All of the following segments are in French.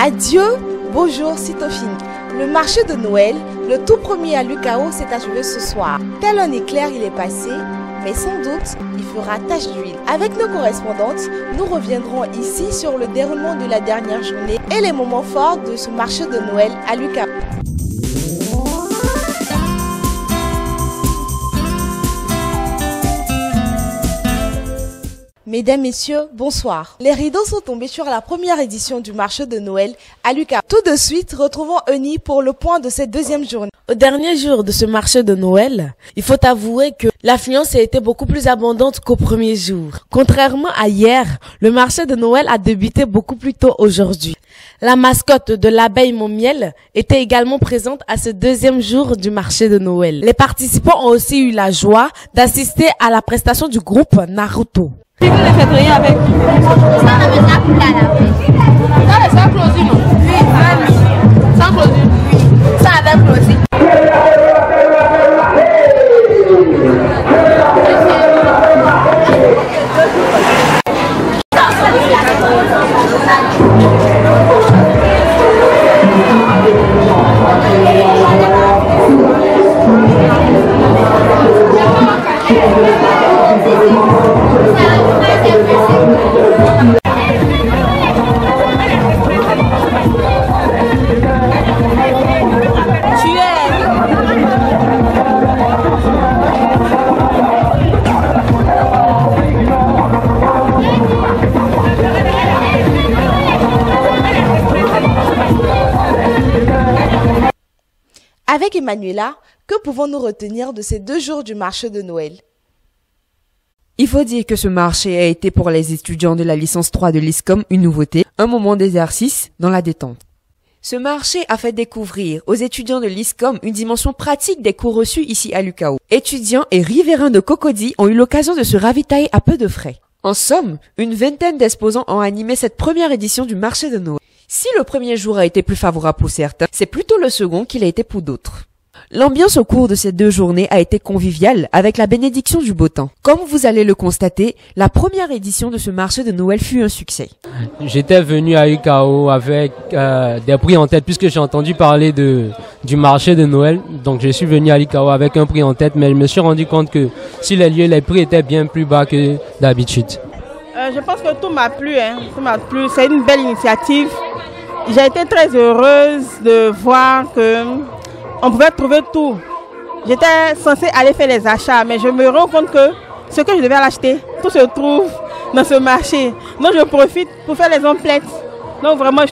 Adieu, bonjour Cytophine. Le marché de Noël, le tout premier à l'UCAO, s'est achevé ce soir. Tel un éclair, il est passé, mais sans doute, il fera tache d'huile. Avec nos correspondantes, nous reviendrons ici sur le déroulement de la dernière journée et les moments forts de ce marché de Noël à l'UCAO. Mesdames, Messieurs, bonsoir. Les rideaux sont tombés sur la première édition du marché de Noël à l'UCAO. Tout de suite, retrouvons Euni pour le point de cette deuxième journée. Au dernier jour de ce marché de Noël, il faut avouer que l'affluence a été beaucoup plus abondante qu'au premier jour. Contrairement à hier, le marché de Noël a débuté beaucoup plus tôt aujourd'hui. La mascotte de l'abeille Mon Miel était également présente à ce deuxième jour du marché de Noël. Les participants ont aussi eu la joie d'assister à la prestation du groupe Naruto. Tu veux les février avec ça, sans clôture, non? Oui, sans clôture. Oui, ça avec clôture. Avec Emmanuela, que pouvons-nous retenir de ces 2 jours du marché de Noël? Il faut dire que ce marché a été pour les étudiants de la licence 3 de l'ISCOM une nouveauté, un moment d'exercice dans la détente. Ce marché a fait découvrir aux étudiants de l'ISCOM une dimension pratique des cours reçus ici à l'UCAO. Étudiants et riverains de Cocody ont eu l'occasion de se ravitailler à peu de frais. En somme, une vingtaine d'exposants ont animé cette première édition du marché de Noël. Si le premier jour a été plus favorable pour certains, c'est plutôt le second qui l'a été pour d'autres. L'ambiance au cours de ces 2 journées a été conviviale avec la bénédiction du beau temps. Comme vous allez le constater, la première édition de ce marché de Noël fut un succès. J'étais venu à UCAO avec des prix en tête puisque j'ai entendu parler du marché de Noël. Donc je suis venu à l'UCAO avec un prix en tête, mais je me suis rendu compte que sur les lieux, les prix étaient bien plus bas que d'habitude. Je pense que tout m'a plu, tout m'a plu. C'est une belle initiative. J'ai été très heureuse de voir qu'on pouvait trouver tout. J'étais censée aller faire les achats, mais je me rends compte que ce que je devais acheter, tout se trouve dans ce marché. Donc je profite pour faire les emplettes. Donc vraiment.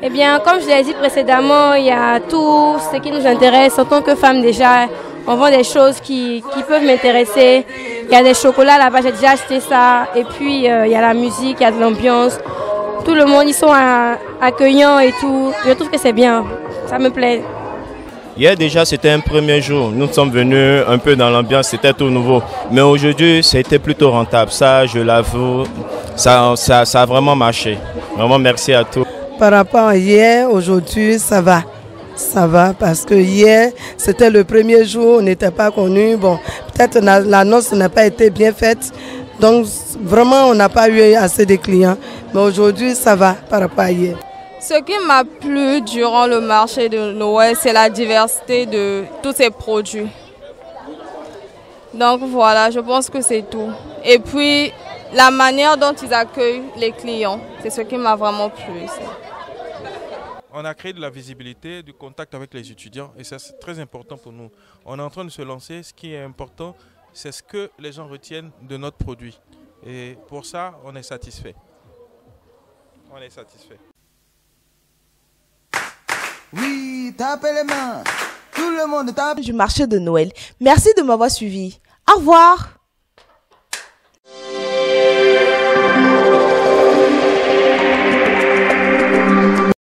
Eh bien, comme je l'ai dit précédemment, il y a tout ce qui nous intéresse. En tant que femme déjà, on vend des choses qui peuvent m'intéresser. Il y a des chocolats là-bas, j'ai déjà acheté ça. Et puis, il y a la musique, il y a de l'ambiance. Tout le monde, ils sont accueillants et tout. Je trouve que c'est bien. Ça me plaît. Hier déjà, c'était un premier jour. Nous sommes venus un peu dans l'ambiance, c'était tout nouveau. Mais aujourd'hui, c'était plutôt rentable. Ça, je l'avoue, ça a vraiment marché. Vraiment, merci à tous. Par rapport à hier, aujourd'hui, ça va. Ça va parce que hier, c'était le premier jour, on n'était pas connus. Bon, peut-être l'annonce n'a pas été bien faite. Donc, vraiment, on n'a pas eu assez de clients. Mais aujourd'hui, ça va par rapport à hier. Ce qui m'a plu durant le marché de Noël, c'est la diversité de tous ces produits. Donc voilà, je pense que c'est tout. Et puis, la manière dont ils accueillent les clients, c'est ce qui m'a vraiment plu. On a créé de la visibilité, du contact avec les étudiants et ça c'est très important pour nous. On est en train de se lancer, ce qui est important, c'est ce que les gens retiennent de notre produit. Et pour ça, on est satisfait. On est satisfait. Oui, tapez les mains. Tout le monde tape. Du marché de Noël. Merci de m'avoir suivi. Au revoir.